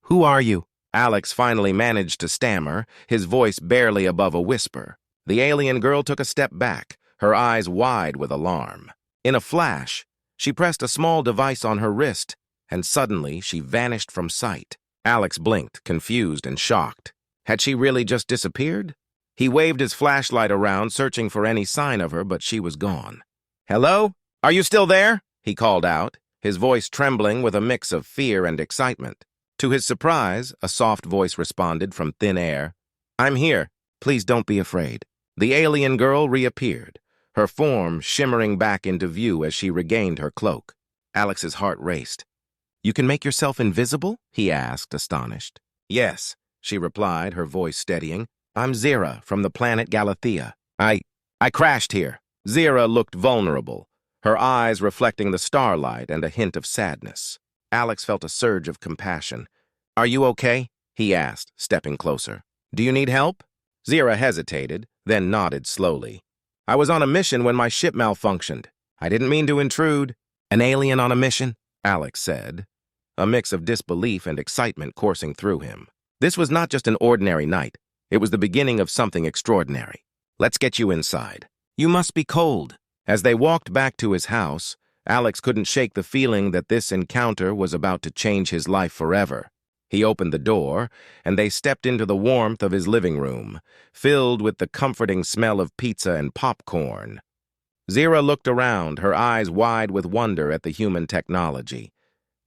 Who are you? Alex finally managed to stammer, his voice barely above a whisper. The alien girl took a step back, her eyes wide with alarm. In a flash, she pressed a small device on her wrist, and suddenly she vanished from sight. Alex blinked, confused and shocked. Had she really just disappeared? He waved his flashlight around, searching for any sign of her, but she was gone. "Hello? Are you still there?" he called out, his voice trembling with a mix of fear and excitement. To his surprise, a soft voice responded from thin air. "I'm here. Please don't be afraid." The alien girl reappeared, her form shimmering back into view as she regained her cloak. Alex's heart raced. "You can make yourself invisible?" he asked, astonished. "Yes," she replied, her voice steadying. "I'm Zira from the planet Galathea. I crashed here." Zira looked vulnerable, her eyes reflecting the starlight and a hint of sadness. Alex felt a surge of compassion. "Are you okay?" he asked, stepping closer. "Do you need help?" Zira hesitated, then nodded slowly. "I was on a mission when my ship malfunctioned. I didn't mean to intrude." "An alien on a mission?" Alex said, a mix of disbelief and excitement coursing through him. This was not just an ordinary night. It was the beginning of something extraordinary. "Let's get you inside. You must be cold." As they walked back to his house, Alex couldn't shake the feeling that this encounter was about to change his life forever. He opened the door, and they stepped into the warmth of his living room, filled with the comforting smell of pizza and popcorn. Zira looked around, her eyes wide with wonder at the human technology.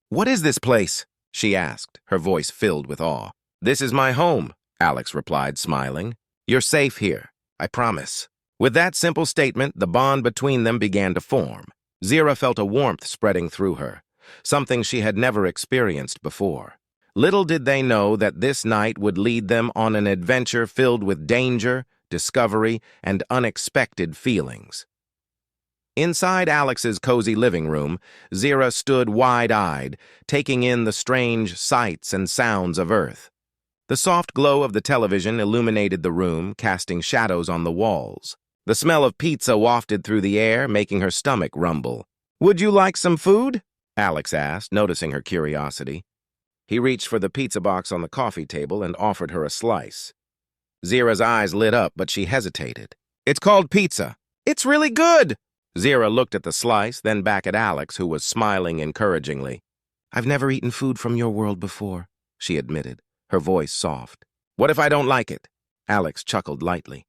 "What is this place?" she asked, her voice filled with awe. "This is my home," Alex replied, smiling. "You're safe here, I promise." With that simple statement, the bond between them began to form. Zira felt a warmth spreading through her, something she had never experienced before. Little did they know that this night would lead them on an adventure filled with danger, discovery, and unexpected feelings. Inside Alex's cozy living room, Zira stood wide-eyed, taking in the strange sights and sounds of Earth. The soft glow of the television illuminated the room, casting shadows on the walls. The smell of pizza wafted through the air, making her stomach rumble. "Would you like some food?" Alex asked, noticing her curiosity. He reached for the pizza box on the coffee table and offered her a slice. Zira's eyes lit up, but she hesitated. "It's called pizza. It's really good!" Zira looked at the slice, then back at Alex, who was smiling encouragingly. "I've never eaten food from your world before," she admitted, her voice soft. "What if I don't like it?" Alex chuckled lightly.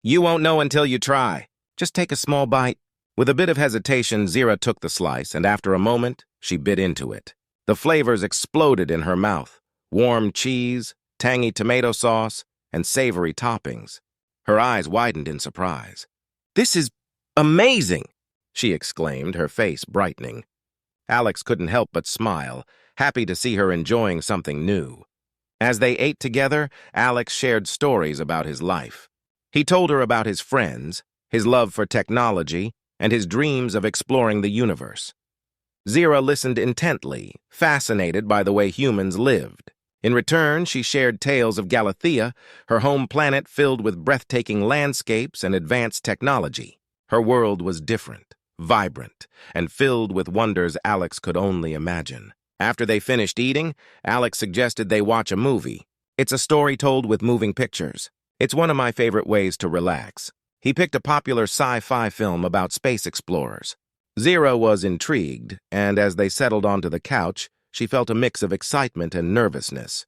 "You won't know until you try. Just take a small bite." With a bit of hesitation, Zira took the slice, and after a moment, she bit into it. The flavors exploded in her mouth. Warm cheese, tangy tomato sauce, and savory toppings. Her eyes widened in surprise. "This is amazing!" she exclaimed, her face brightening. Alex couldn't help but smile, happy to see her enjoying something new. As they ate together, Alex shared stories about his life. He told her about his friends, his love for technology, and his dreams of exploring the universe. Zira listened intently, fascinated by the way humans lived. In return, she shared tales of Galathea, her home planet filled with breathtaking landscapes and advanced technology. Her world was different, vibrant, and filled with wonders Alex could only imagine. After they finished eating, Alex suggested they watch a movie. "It's a story told with moving pictures. It's one of my favorite ways to relax." He picked a popular sci-fi film about space explorers. Zira was intrigued, and as they settled onto the couch, she felt a mix of excitement and nervousness.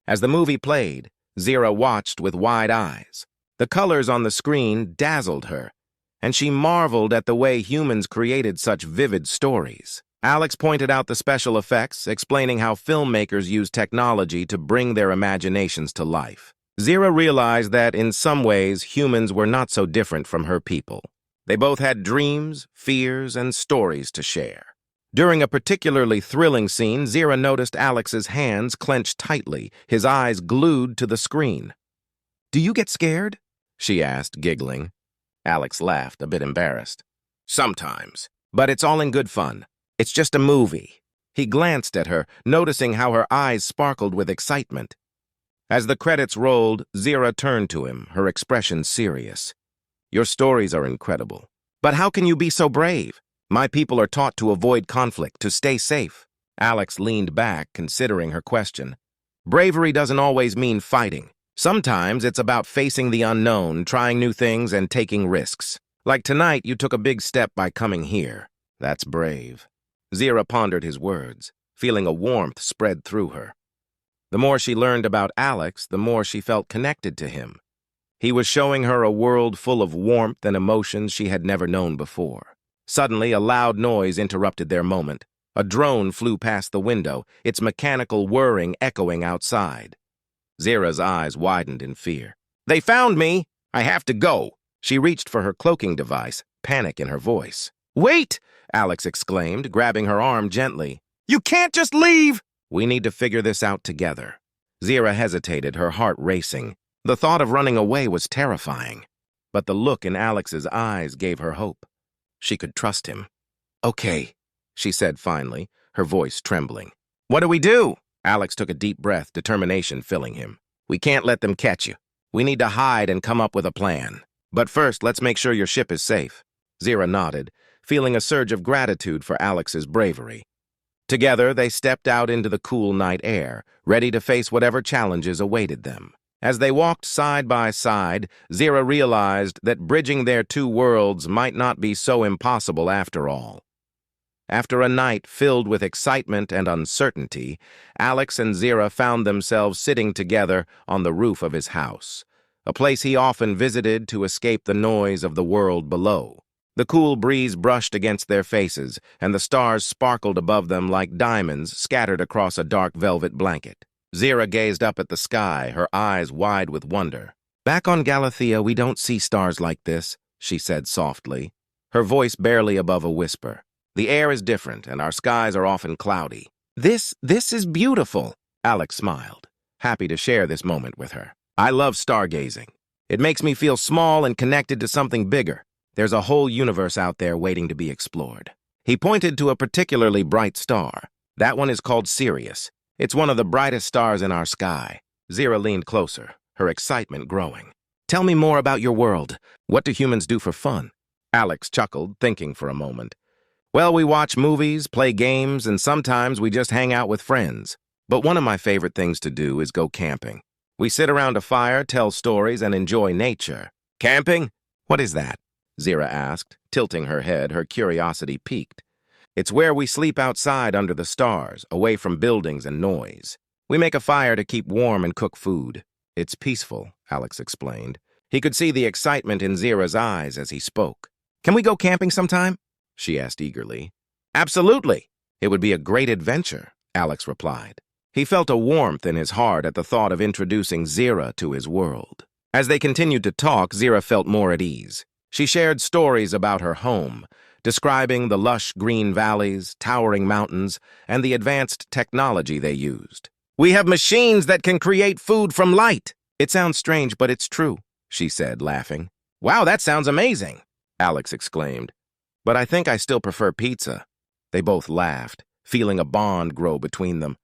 As the movie played, Zira watched with wide eyes. The colors on the screen dazzled her, and she marveled at the way humans created such vivid stories. Alex pointed out the special effects, explaining how filmmakers use technology to bring their imaginations to life. Zira realized that, in some ways, humans were not so different from her people. They both had dreams, fears, and stories to share. During a particularly thrilling scene, Zira noticed Alex's hands clenched tightly, his eyes glued to the screen. "Do you get scared?" she asked, giggling. Alex laughed, a bit embarrassed. "Sometimes, but it's all in good fun. It's just a movie." He glanced at her, noticing how her eyes sparkled with excitement. As the credits rolled, Zira turned to him, her expression serious. "Your stories are incredible. But how can you be so brave? My people are taught to avoid conflict, to stay safe." Alex leaned back, considering her question. Bravery doesn't always mean fighting. Sometimes it's about facing the unknown, trying new things, and taking risks. Like tonight, you took a big step by coming here. That's brave. Zira pondered his words, feeling a warmth spread through her. The more she learned about Alex, the more she felt connected to him. He was showing her a world full of warmth and emotions she had never known before. Suddenly, a loud noise interrupted their moment. A drone flew past the window, its mechanical whirring echoing outside. Zira's eyes widened in fear. "They found me! I have to go!" She reached for her cloaking device, panic in her voice. "Wait!" Alex exclaimed, grabbing her arm gently. "You can't just leave!" "We need to figure this out together." Zira hesitated, her heart racing. The thought of running away was terrifying. But the look in Alex's eyes gave her hope. She could trust him. "Okay," she said finally, her voice trembling. "What do we do?" Alex took a deep breath, determination filling him. "We can't let them catch you. We need to hide and come up with a plan. But first, let's make sure your ship is safe." Zira nodded, feeling a surge of gratitude for Alex's bravery. Together, they stepped out into the cool night air, ready to face whatever challenges awaited them. As they walked side by side, Zira realized that bridging their two worlds might not be so impossible after all. After a night filled with excitement and uncertainty, Alex and Zira found themselves sitting together on the roof of his house, a place he often visited to escape the noise of the world below. The cool breeze brushed against their faces, and the stars sparkled above them like diamonds scattered across a dark velvet blanket. Zira gazed up at the sky, her eyes wide with wonder. "Back on Galathea, we don't see stars like this," she said softly, her voice barely above a whisper. "The air is different, and our skies are often cloudy." This is beautiful," Alex smiled, happy to share this moment with her. "I love stargazing. It makes me feel small and connected to something bigger. There's a whole universe out there waiting to be explored." He pointed to a particularly bright star. "That one is called Sirius. It's one of the brightest stars in our sky." Zira leaned closer, her excitement growing. "Tell me more about your world. What do humans do for fun?" Alex chuckled, thinking for a moment. "Well, we watch movies, play games, and sometimes we just hang out with friends. But one of my favorite things to do is go camping. We sit around a fire, tell stories, and enjoy nature." "Camping? What is that?" Zira asked, tilting her head, her curiosity piqued. "It's where we sleep outside under the stars, away from buildings and noise. We make a fire to keep warm and cook food. It's peaceful," Alex explained. He could see the excitement in Zira's eyes as he spoke. "Can we go camping sometime?" she asked eagerly. "Absolutely. It would be a great adventure," Alex replied. He felt a warmth in his heart at the thought of introducing Zira to his world. As they continued to talk, Zira felt more at ease. She shared stories about her home, describing the lush green valleys, towering mountains, and the advanced technology they used. "We have machines that can create food from light." "It sounds strange, but it's true," she said, laughing. "Wow, that sounds amazing," Alex exclaimed. "But I think I still prefer pizza." They both laughed, feeling a bond grow between them.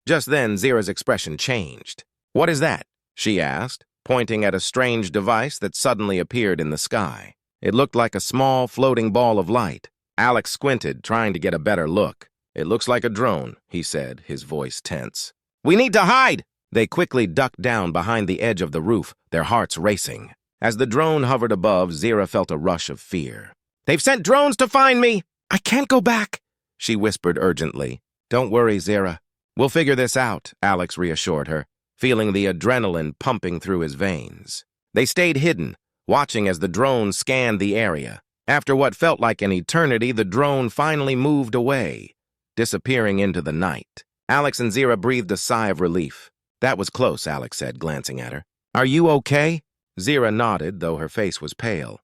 Just then, Zira's expression changed. "What is that?" she asked, pointing at a strange device that suddenly appeared in the sky. It looked like a small, floating ball of light. Alex squinted, trying to get a better look. "It looks like a drone," he said, his voice tense. "We need to hide!" They quickly ducked down behind the edge of the roof, their hearts racing. As the drone hovered above, Zira felt a rush of fear. "They've sent drones to find me! I can't go back!" she whispered urgently. "Don't worry, Zira. We'll figure this out," Alex reassured her, feeling the adrenaline pumping through his veins. They stayed hidden, watching as the drone scanned the area. After what felt like an eternity, the drone finally moved away, disappearing into the night. Alex and Zira breathed a sigh of relief. "That was close," Alex said, glancing at her. "Are you okay?" Zira nodded, though her face was pale.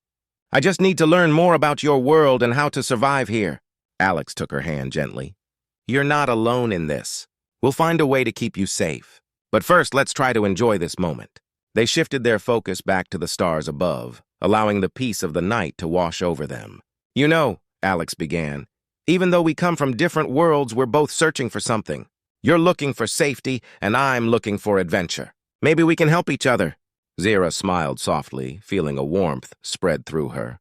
"I just need to learn more about your world and how to survive here." Alex took her hand gently. "You're not alone in this. We'll find a way to keep you safe. But first, let's try to enjoy this moment." They shifted their focus back to the stars above, allowing the peace of the night to wash over them. "You know," Alex began, "even though we come from different worlds, we're both searching for something. You're looking for safety, and I'm looking for adventure. Maybe we can help each other." Zira smiled softly, feeling a warmth spread through her.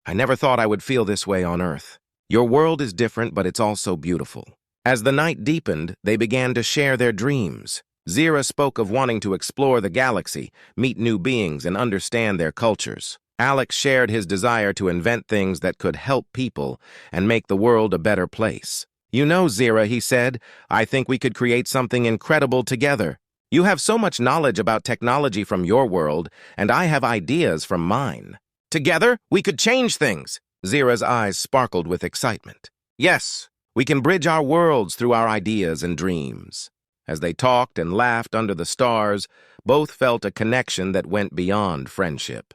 "I never thought I would feel this way on Earth. Your world is different, but it's also beautiful." As the night deepened, they began to share their dreams. Zira spoke of wanting to explore the galaxy, meet new beings, and understand their cultures. Alex shared his desire to invent things that could help people and make the world a better place. "You know, Zira," he said, "I think we could create something incredible together. You have so much knowledge about technology from your world, and I have ideas from mine. Together, we could change things." Zira's eyes sparkled with excitement. "Yes, we can bridge our worlds through our ideas and dreams." As they talked and laughed under the stars, both felt a connection that went beyond friendship.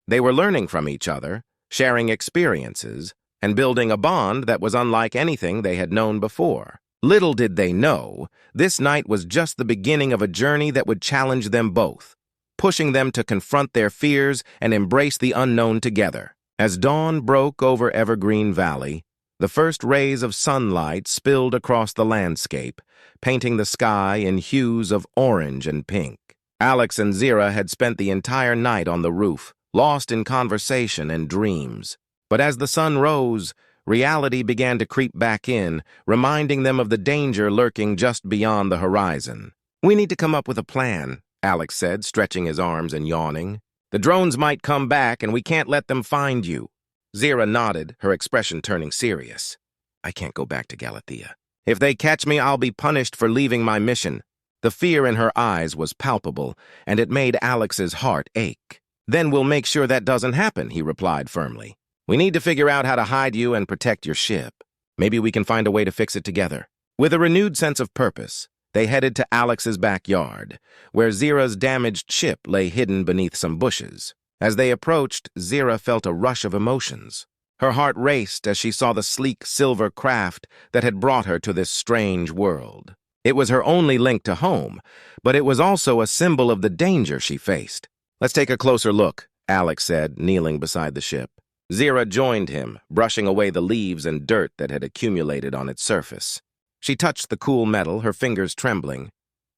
They were learning from each other, sharing experiences, and building a bond that was unlike anything they had known before. Little did they know, this night was just the beginning of a journey that would challenge them both, pushing them to confront their fears and embrace the unknown together. As dawn broke over Evergreen Valley, the first rays of sunlight spilled across the landscape, painting the sky in hues of orange and pink. Alex and Zira had spent the entire night on the roof, lost in conversation and dreams. But as the sun rose, reality began to creep back in, reminding them of the danger lurking just beyond the horizon. "We need to come up with a plan," Alex said, stretching his arms and yawning. "The drones might come back, and we can't let them find you." Zira nodded, her expression turning serious. "I can't go back to Galathea. If they catch me, I'll be punished for leaving my mission." The fear in her eyes was palpable, and it made Alex's heart ache. "Then we'll make sure that doesn't happen," he replied firmly. "We need to figure out how to hide you and protect your ship. Maybe we can find a way to fix it together." With a renewed sense of purpose, they headed to Alex's backyard, where Zira's damaged ship lay hidden beneath some bushes. As they approached, Zira felt a rush of emotions. Her heart raced as she saw the sleek silver craft that had brought her to this strange world. It was her only link to home, but it was also a symbol of the danger she faced. "Let's take a closer look," Alex said, kneeling beside the ship. Zira joined him, brushing away the leaves and dirt that had accumulated on its surface. She touched the cool metal, her fingers trembling.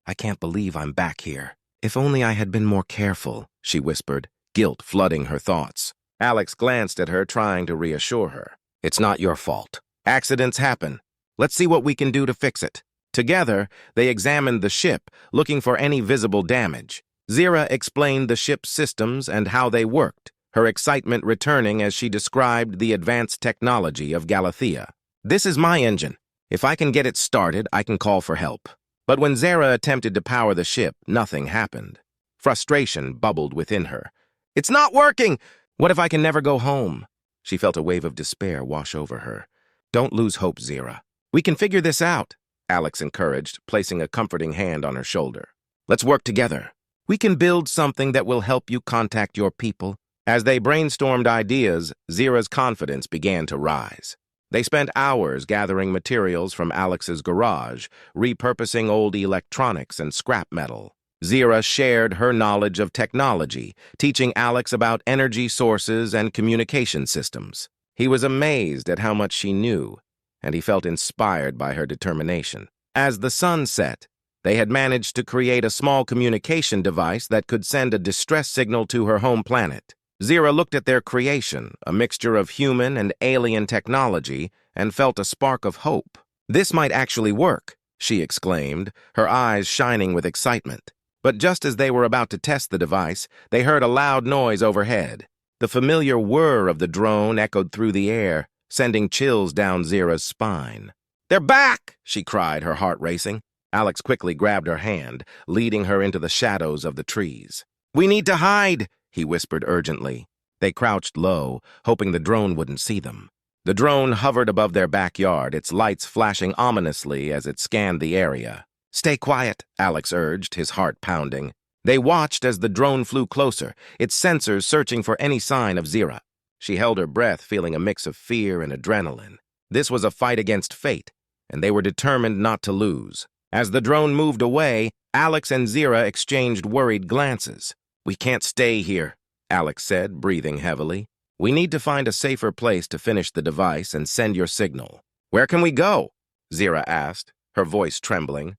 "I can't believe I'm back here. If only I had been more careful," she whispered, guilt flooding her thoughts. Alex glanced at her, trying to reassure her. "It's not your fault. Accidents happen. Let's see what we can do to fix it." Together, they examined the ship, looking for any visible damage. Zira explained the ship's systems and how they worked, her excitement returning as she described the advanced technology of Galathea. "This is my engine. If I can get it started, I can call for help." But when Zira attempted to power the ship, nothing happened. Frustration bubbled within her. "It's not working! What if I can never go home?" She felt a wave of despair wash over her. "Don't lose hope, Zira. We can figure this out," Alex encouraged, placing a comforting hand on her shoulder. "Let's work together. We can build something that will help you contact your people." As they brainstormed ideas, Zira's confidence began to rise. They spent hours gathering materials from Alex's garage, repurposing old electronics and scrap metal. Zira shared her knowledge of technology, teaching Alex about energy sources and communication systems. He was amazed at how much she knew, and he felt inspired by her determination. As the sun set, they had managed to create a small communication device that could send a distress signal to her home planet. Zira looked at their creation, a mixture of human and alien technology, and felt a spark of hope. "This might actually work," she exclaimed, her eyes shining with excitement. But just as they were about to test the device, they heard a loud noise overhead. The familiar whir of the drone echoed through the air, sending chills down Zira's spine. "They're back!" she cried, her heart racing. Alex quickly grabbed her hand, leading her into the shadows of the trees. "We need to hide," he whispered urgently. They crouched low, hoping the drone wouldn't see them. The drone hovered above their backyard, its lights flashing ominously as it scanned the area. "Stay quiet," Alex urged, his heart pounding. They watched as the drone flew closer, its sensors searching for any sign of Zira. She held her breath, feeling a mix of fear and adrenaline. This was a fight against fate, and they were determined not to lose. As the drone moved away, Alex and Zira exchanged worried glances. "We can't stay here," Alex said, breathing heavily. "We need to find a safer place to finish the device and send your signal." "Where can we go?" Zira asked, her voice trembling.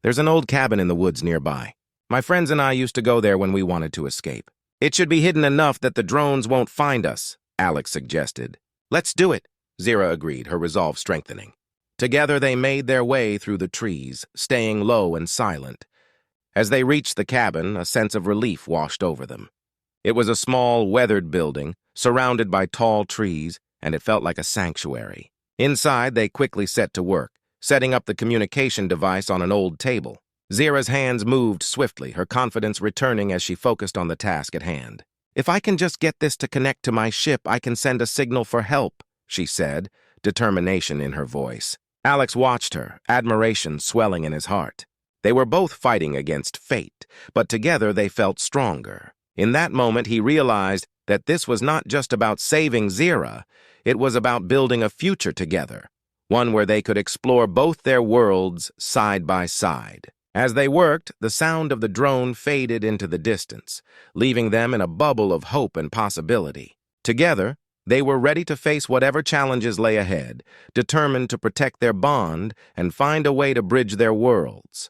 "There's an old cabin in the woods nearby. My friends and I used to go there when we wanted to escape. It should be hidden enough that the drones won't find us," Alex suggested. "Let's do it," Zira agreed, her resolve strengthening. Together they made their way through the trees, staying low and silent, As they reached the cabin, a sense of relief washed over them. It was a small, weathered building, surrounded by tall trees, and it felt like a sanctuary. Inside, they quickly set to work, setting up the communication device on an old table. Zira's hands moved swiftly, her confidence returning as she focused on the task at hand. "If I can just get this to connect to my ship, I can send a signal for help," she said, determination in her voice. Alex watched her, admiration swelling in his heart. They were both fighting against fate, but together they felt stronger. In that moment, he realized that this was not just about saving Zira, it was about building a future together, one where they could explore both their worlds side by side. As they worked, the sound of the drone faded into the distance, leaving them in a bubble of hope and possibility. Together, they were ready to face whatever challenges lay ahead, determined to protect their bond and find a way to bridge their worlds.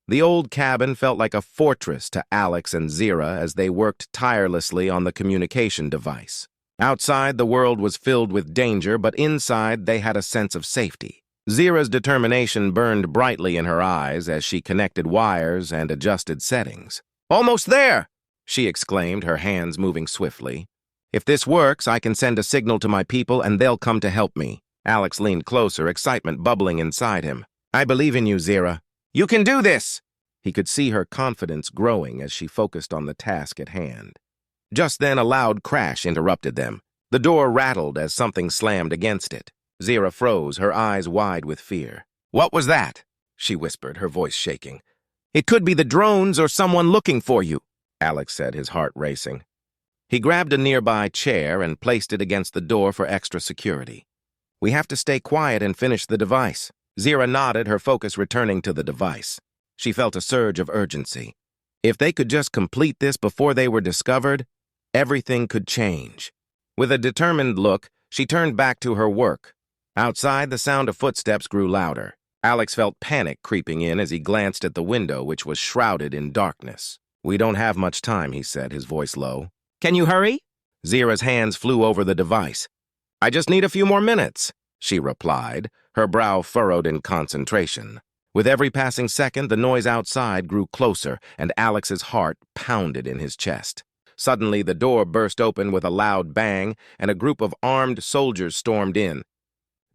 The old cabin felt like a fortress to Alex and Zira as they worked tirelessly on the communication device. Outside, the world was filled with danger, but inside they had a sense of safety. Zira's determination burned brightly in her eyes as she connected wires and adjusted settings. "Almost there!" she exclaimed, her hands moving swiftly. "If this works, I can send a signal to my people and they'll come to help me." Alex leaned closer, excitement bubbling inside him. "I believe in you, Zira. You can do this!" He could see her confidence growing as she focused on the task at hand. Just then, a loud crash interrupted them. The door rattled as something slammed against it. Zira froze, her eyes wide with fear. "What was that?" she whispered, her voice shaking. "It could be the drones or someone looking for you," Alex said, his heart racing. He grabbed a nearby chair and placed it against the door for extra security. "We have to stay quiet and finish the device." Zira nodded, her focus returning to the device. She felt a surge of urgency. If they could just complete this before they were discovered, everything could change. With a determined look, she turned back to her work. Outside, the sound of footsteps grew louder. Alex felt panic creeping in as he glanced at the window, which was shrouded in darkness. "We don't have much time," he said, his voice low. "Can you hurry?" Zira's hands flew over the device. "I just need a few more minutes," she replied, her brow furrowed in concentration. With every passing second, the noise outside grew closer, and Alex's heart pounded in his chest. Suddenly, the door burst open with a loud bang, and a group of armed soldiers stormed in.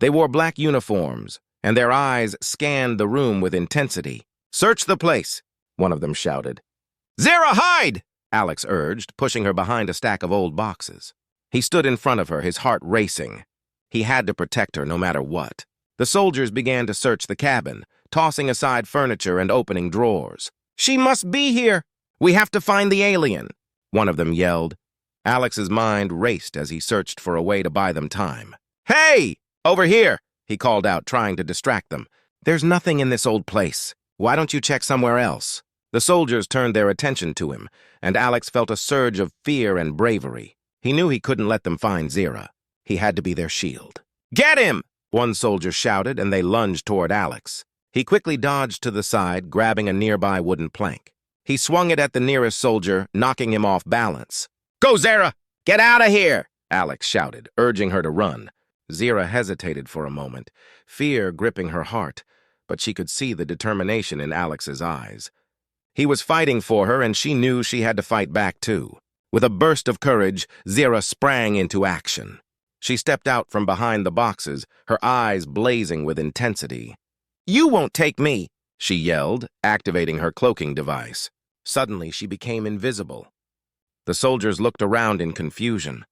They wore black uniforms, and their eyes scanned the room with intensity. "Search the place," one of them shouted. "Zira, hide!" Alex urged, pushing her behind a stack of old boxes. He stood in front of her, his heart racing. He had to protect her no matter what. The soldiers began to search the cabin, tossing aside furniture and opening drawers. "She must be here! We have to find the alien!" one of them yelled. Alex's mind raced as he searched for a way to buy them time. "Hey! Over here!" he called out, trying to distract them. "There's nothing in this old place. Why don't you check somewhere else?" The soldiers turned their attention to him, and Alex felt a surge of fear and bravery. He knew he couldn't let them find Zira. He had to be their shield. "Get him!" one soldier shouted, and they lunged toward Alex. He quickly dodged to the side, grabbing a nearby wooden plank. He swung it at the nearest soldier, knocking him off balance. "Go, Zira! Get out of here!" Alex shouted, urging her to run. Zira hesitated for a moment, fear gripping her heart, but she could see the determination in Alex's eyes. He was fighting for her, and she knew she had to fight back too. With a burst of courage, Zira sprang into action. She stepped out from behind the boxes, her eyes blazing with intensity. "You won't take me!" she yelled, activating her cloaking device. Suddenly, she became invisible. The soldiers looked around in confusion.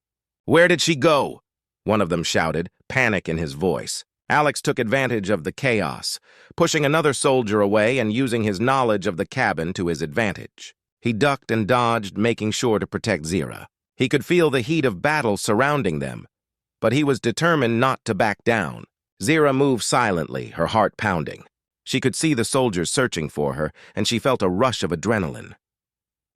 "Where did she go?" one of them shouted, panic in his voice. Alex took advantage of the chaos, pushing another soldier away and using his knowledge of the cabin to his advantage. He ducked and dodged, making sure to protect Zira. He could feel the heat of battle surrounding them, but he was determined not to back down. Zira moved silently, her heart pounding. She could see the soldiers searching for her, and she felt a rush of adrenaline.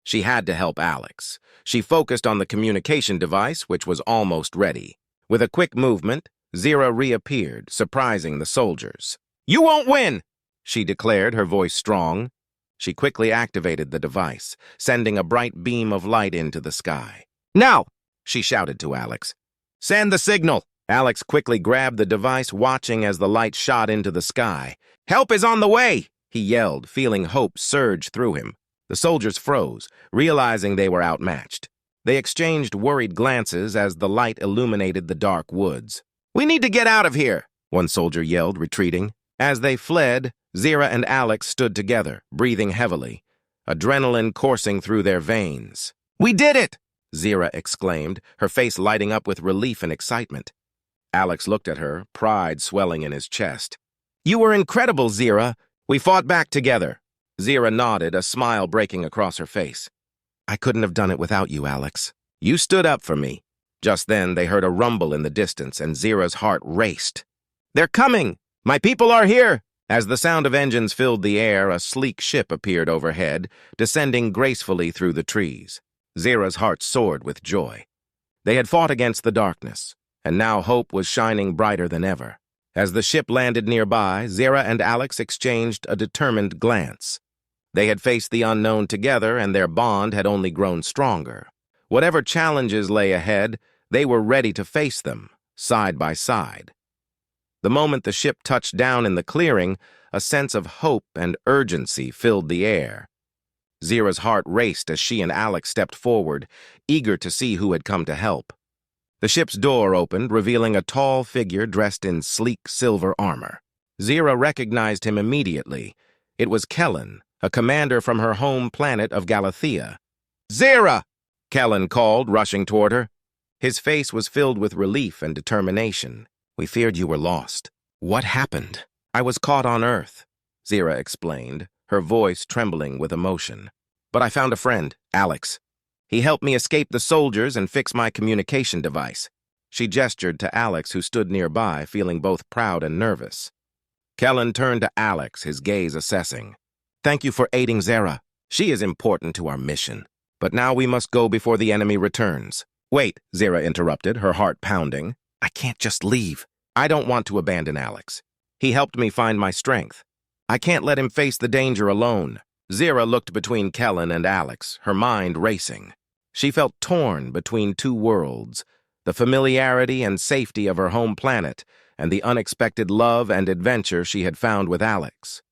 She had to help Alex. She focused on the communication device, which was almost ready. With a quick movement, Zira reappeared, surprising the soldiers. "You won't win!" she declared, her voice strong. She quickly activated the device, sending a bright beam of light into the sky. "Now!" she shouted to Alex. "Send the signal!" Alex quickly grabbed the device, watching as the light shot into the sky. "Help is on the way!" he yelled, feeling hope surge through him. The soldiers froze, realizing they were outmatched. They exchanged worried glances as the light illuminated the dark woods. "We need to get out of here," one soldier yelled, retreating. As they fled, Zira and Alex stood together, breathing heavily, adrenaline coursing through their veins. "We did it!" Zira exclaimed, her face lighting up with relief and excitement. Alex looked at her, pride swelling in his chest. "You were incredible, Zira. We fought back together." Zira nodded, a smile breaking across her face. "I couldn't have done it without you, Alex. You stood up for me." Just then, they heard a rumble in the distance, and Zira's heart raced. "They're coming! My people are here!" As the sound of engines filled the air, a sleek ship appeared overhead, descending gracefully through the trees. Zira's heart soared with joy. They had fought against the darkness, and now hope was shining brighter than ever. As the ship landed nearby, Zira and Alex exchanged a determined glance. They had faced the unknown together, and their bond had only grown stronger. Whatever challenges lay ahead, they were ready to face them, side by side. The moment the ship touched down in the clearing, a sense of hope and urgency filled the air. Zira's heart raced as she and Alex stepped forward, eager to see who had come to help. The ship's door opened, revealing a tall figure dressed in sleek silver armor. Zira recognized him immediately. It was Kellen, a commander from her home planet of Galathea. "Zira!" Kellen called, rushing toward her. His face was filled with relief and determination. "We feared you were lost." "What happened?" "I was caught on Earth," Zira explained, her voice trembling with emotion. "But I found a friend, Alex. He helped me escape the soldiers and fix my communication device." She gestured to Alex, who stood nearby, feeling both proud and nervous. Kellen turned to Alex, his gaze assessing. "Thank you for aiding Zira. She is important to our mission. But now we must go before the enemy returns." "Wait," Zira interrupted, her heart pounding. "I can't just leave. I don't want to abandon Alex. He helped me find my strength. I can't let him face the danger alone." Zira looked between Kellen and Alex, her mind racing. She felt torn between two worlds, the familiarity and safety of her home planet and the unexpected love and adventure she had found with Alex.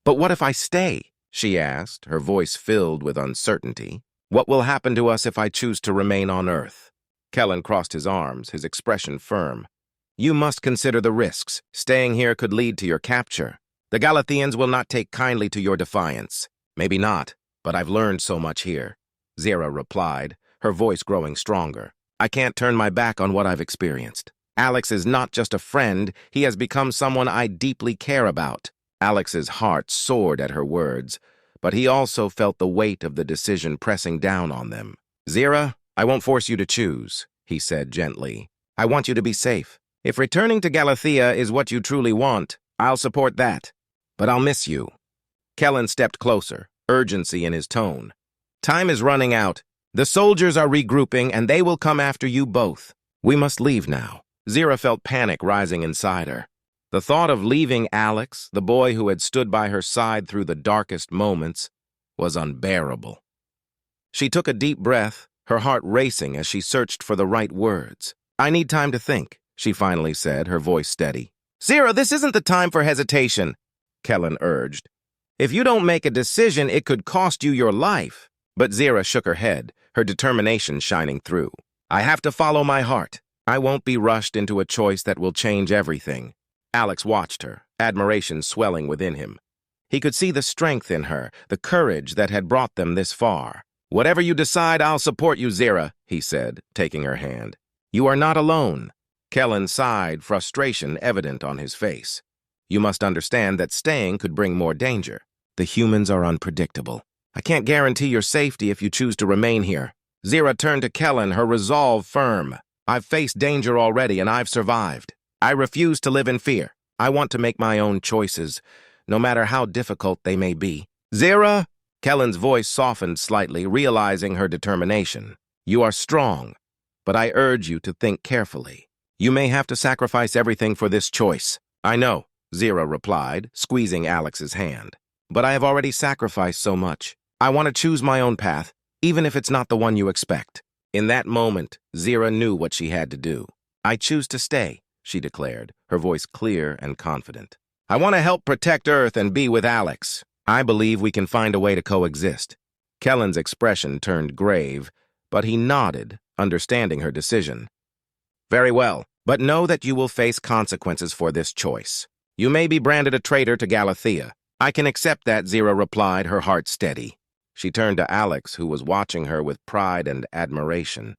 "But what if I stay?" she asked, her voice filled with uncertainty. "What will happen to us if I choose to remain on Earth?" Kellen crossed his arms, his expression firm. "You must consider the risks. Staying here could lead to your capture. The Galatheans will not take kindly to your defiance." "Maybe not, but I've learned so much here," Zira replied, her voice growing stronger. "I can't turn my back on what I've experienced. Alex is not just a friend, he has become someone I deeply care about." Alex's heart soared at her words, but he also felt the weight of the decision pressing down on them. "Zira, I won't force you to choose," he said gently. "I want you to be safe. If returning to Galathea is what you truly want, I'll support that. But I'll miss you." Kellen stepped closer, urgency in his tone. "Time is running out. The soldiers are regrouping, and they will come after you both. We must leave now." Zira felt panic rising inside her. The thought of leaving Alex, the boy who had stood by her side through the darkest moments, was unbearable. She took a deep breath, her heart racing as she searched for the right words. "I need time to think," she finally said, her voice steady. "Zira, this isn't the time for hesitation," Kellen urged. "If you don't make a decision, it could cost you your life." But Zira shook her head, her determination shining through. "I have to follow my heart. I won't be rushed into a choice that will change everything." Alex watched her, admiration swelling within him. He could see the strength in her, the courage that had brought them this far. "Whatever you decide, I'll support you, Zira," he said, taking her hand. "You are not alone." Kellen sighed, frustration evident on his face. "You must understand that staying could bring more danger. The humans are unpredictable. I can't guarantee your safety if you choose to remain here." Zira turned to Kellen, her resolve firm. "I've faced danger already, and I've survived. I refuse to live in fear. I want to make my own choices, no matter how difficult they may be." "Zira!" Kellen's voice softened slightly, realizing her determination. "You are strong, but I urge you to think carefully. You may have to sacrifice everything for this choice." "I know," Zira replied, squeezing Alex's hand. "But I have already sacrificed so much. I want to choose my own path, even if it's not the one you expect." In that moment, Zira knew what she had to do. "I choose to stay," she declared, her voice clear and confident. I want to help protect Earth and be with Alex. I believe we can find a way to coexist. Kellen's expression turned grave, but he nodded, understanding her decision. Very well, but know that you will face consequences for this choice. You may be branded a traitor to Galathea. I can accept that, Zira replied, her heart steady. She turned to Alex, who was watching her with pride and admiration.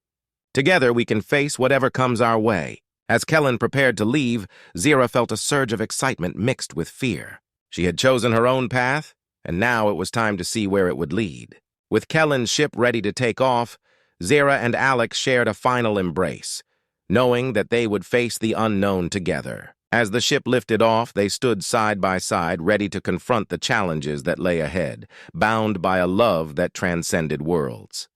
Together we can face whatever comes our way. As Kellen prepared to leave, Zira felt a surge of excitement mixed with fear. She had chosen her own path, and now it was time to see where it would lead. With Kellen's ship ready to take off, Zira and Alex shared a final embrace, knowing that they would face the unknown together. As the ship lifted off, they stood side by side, ready to confront the challenges that lay ahead, bound by a love that transcended worlds.